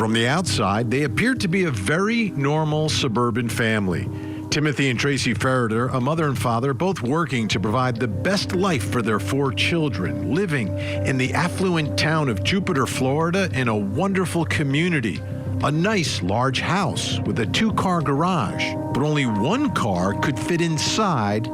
From the outside, they appeared to be a very normal suburban family. Timothy and Tracey Ferriter, a mother and father, both working to provide the best life for their 4 children, living in the affluent town of Jupiter, Florida, in a wonderful community. A nice large house with a 2-car garage, but only 1 car could fit inside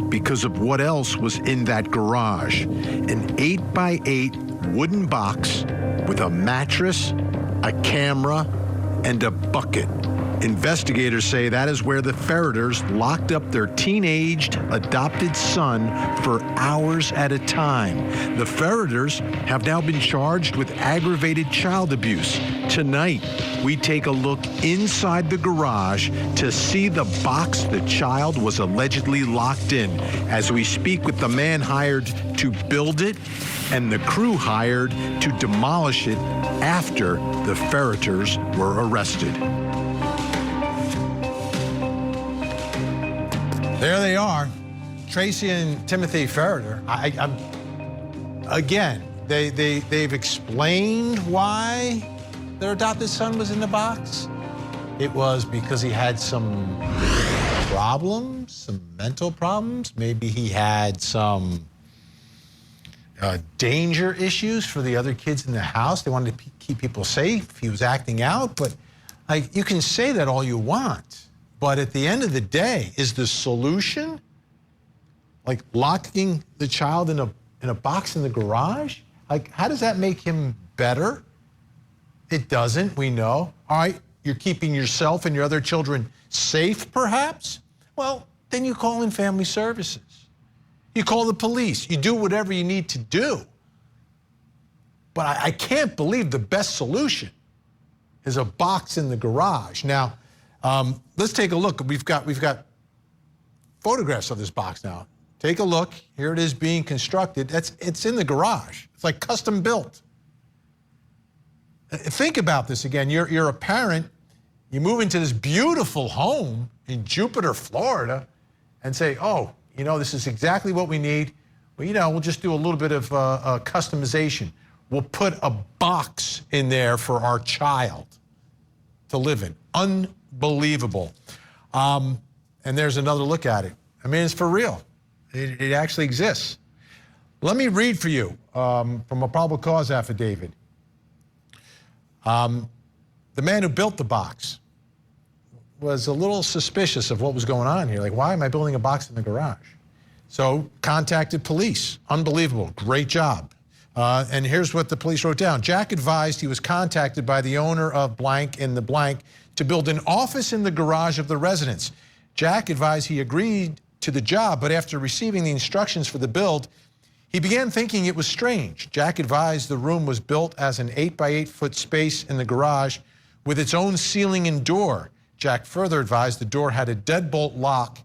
because of what else was in that garage. An 8x8 wooden box with a mattress, a camera, and a bucket. Investigators say that is where the Ferriters locked up their teenaged adopted son for hours at a time. The Ferriters have now been charged with aggravated child abuse. Tonight, we take a look inside the garage to see the box the child was allegedly locked in, as we speak with the man hired to build it and the crew hired to demolish it after the Ferriters were arrested. There they are, Tracey and Timothy Ferriter. Again, they've explained why their adopted son was in the box. It was because he had some problems, some mental problems. Maybe he had some danger issues for the other kids in the house. They wanted to keep people safe. He was acting out, but you can say that all you want. But at the end of the day, is the solution like locking the child in a box in the garage? Like, how does that make him better? It doesn't, we know. All right, you're keeping yourself and your other children safe, perhaps? Well, then you call in family services. You call the police. You do whatever you need to do. But I can't believe the best solution is a box in the garage. Now, let's take a look. We've got photographs of this box now. Take a look. Here it is being constructed. It's in the garage. It's like custom built. Think about this again. You're a parent. You move into this beautiful home in Jupiter, Florida, and say, oh, this is exactly what we need. Well, we'll just do a little bit of customization. We'll put a box in there for our child to live in. Unbelievable. And there's another look at it. I mean, it's for real. It actually exists. Let me read for you from a probable cause affidavit. The man who built the box was a little suspicious of what was going on here. Like, why am I building a box in the garage? So contacted police. Unbelievable. Great job. And here's what the police wrote down. Jack advised he was contacted by the owner of blank in the blank to build an office in the garage of the residence. Jack advised he agreed to the job, but after receiving the instructions for the build, he began thinking it was strange. Jack advised the room was built as an 8x8-foot space in the garage with its own ceiling and door. Jack further advised the door had a deadbolt lock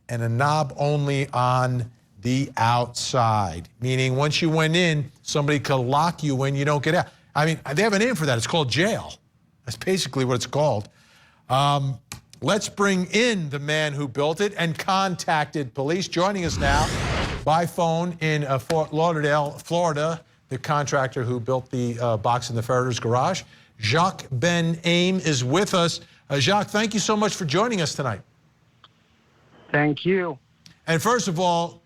and a knob only on the outside, meaning once you went in, somebody could lock you when you don't get out. I mean, they have a name for that. It's called jail. That's basically what it's called. Let's bring in the man who built it and contacted police. Joining us now by phone in Fort Lauderdale, Florida, the contractor who built the box in the Ferriters' garage. Jacques Ben-Aim is with us. Jacques, thank you so much for joining us tonight. Thank you. And first of all,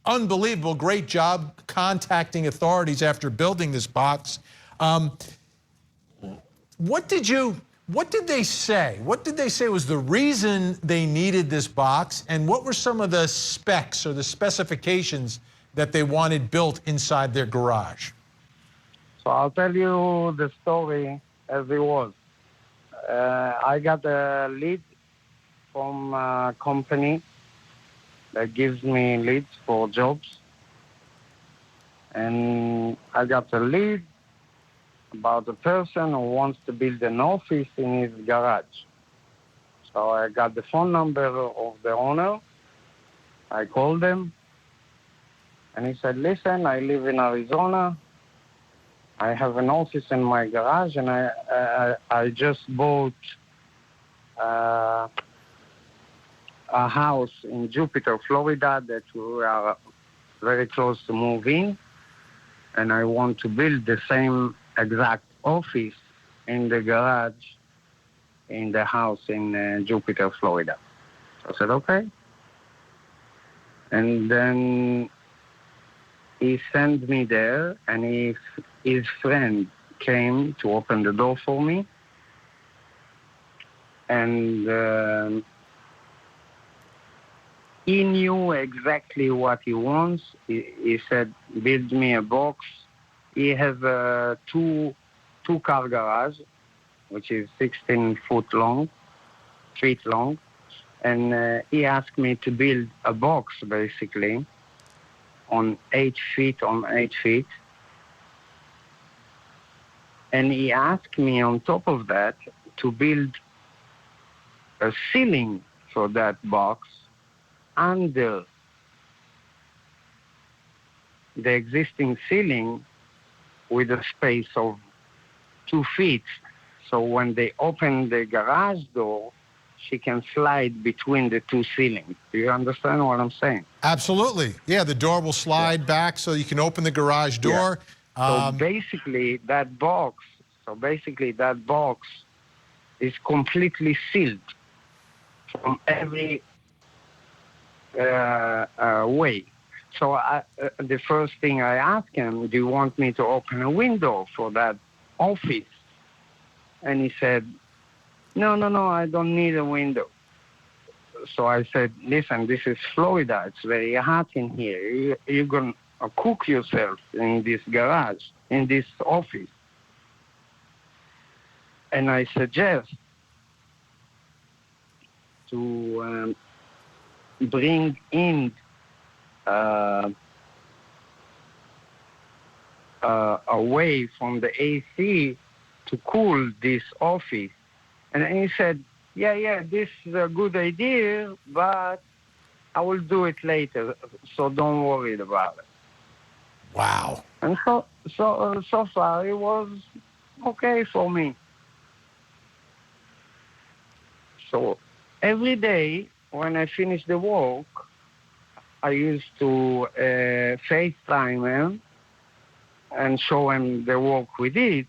unbelievable, great job contacting authorities after building this box. What did they say? What did they say was the reason they needed this box, and what were some of the specs or the specifications that they wanted built inside their garage? So I'll tell you the story as it was. I got a lead from a company that gives me leads for jobs. And I got a lead about a person who wants to build an office in his garage. So I got the phone number of the owner. I called him. And he said, listen, I live in Arizona. I have an office in my garage, and I just bought a house in Jupiter, Florida, that we are very close to move in, and I want to build the same exact office in the garage in the house in Jupiter, Florida. I said, okay. And then he sent me there, and his friend came to open the door for me. And he knew exactly what he wants. He said, build me a box. He has a two-car garage, which is 16 feet long. And he asked me to build a box, basically, on 8 feet on 8 feet. And he asked me, on top of that, to build a ceiling for that box under the existing ceiling with a space of 2 feet. So when they open the garage door, she can slide between the two ceilings. Do you understand what I'm saying? Absolutely. Yeah, the door will slide back so you can open the garage door. So basically that box is completely sealed from every way. So the first thing I asked him, do you want me to open a window for that office? And he said, no, I don't need a window. So I said, listen, this is Florida. It's very hot in here. You're going to cook yourself in this garage, in this office. And I suggest to bring in away from the AC to cool this office. And he said, yeah, this is a good idea, but I will do it later, so don't worry about it. Wow. And so far it was okay for me. So every day when I finish the work, I used to FaceTime him and show him the work we did,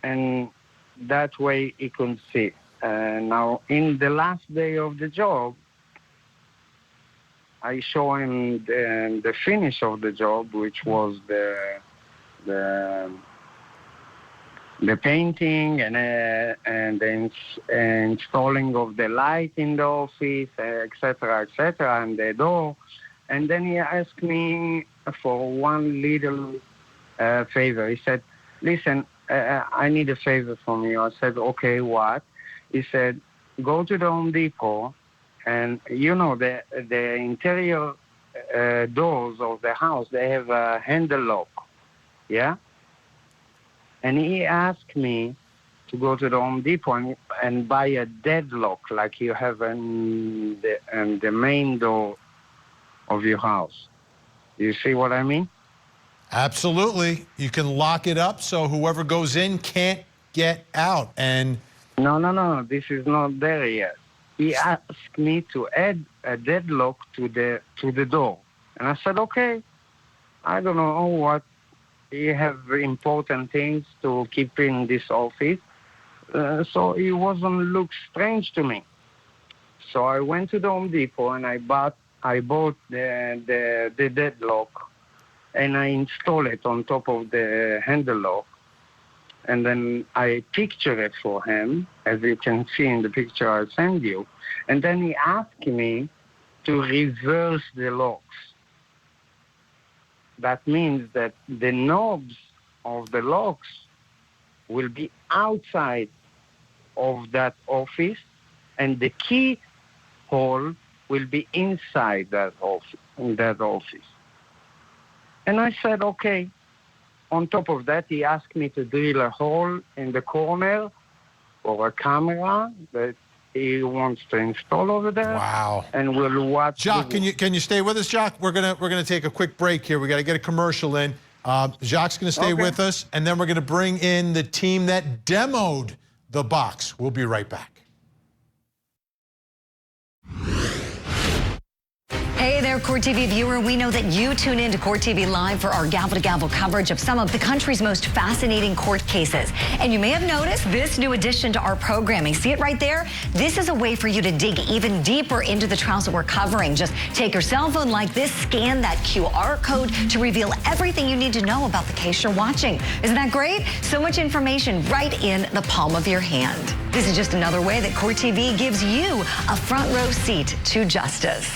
and that way he could see. Now, in the last day of the job, I show him the finish of the job, which was the painting and the installing of the light in the office, etc., and the door. And then he asked me for one little favor. He said, listen, I need a favor from you. I said, okay, what? He said, go to the Home Depot, and you know the interior doors of the house, they have a handle lock, yeah? And he asked me to go to the Home Depot and buy a deadlock like you have in the main door of your house. You see what I mean? Absolutely. You can lock it up so whoever goes in can't get out. And No, this is not there yet. He asked me to add a deadlock to the door. And I said, okay, I don't know what, you have important things to keep in this office. So it wasn't look strange to me. So I went to the Home Depot and I bought the deadlock, and I installed it on top of the handle lock. And then I picture it for him, as you can see in the picture I send you. And then he asked me to reverse the locks. That means that the knobs of the locks will be outside of that office, and the key hole will be inside that office. And I said, okay. On top of that, he asked me to drill a hole in the corner for a camera that he wants to install over there. wow. And we'll watch. Jacques, can you stay with us, Jacques? We're gonna take a quick break here. We got to get a commercial in. Jacques' gonna stay with us, and then we're gonna bring in the team that demoed the box. We'll be right back. Hey there, Court TV viewer. We know that you tune in to Court TV Live for our gavel-to-gavel coverage of some of the country's most fascinating court cases. And you may have noticed this new addition to our programming. See it right there? This is a way for you to dig even deeper into the trials that we're covering. Just take your cell phone like this, scan that QR code to reveal everything you need to know about the case you're watching. Isn't that great? So much information right in the palm of your hand. This is just another way that Court TV gives you a front row seat to justice.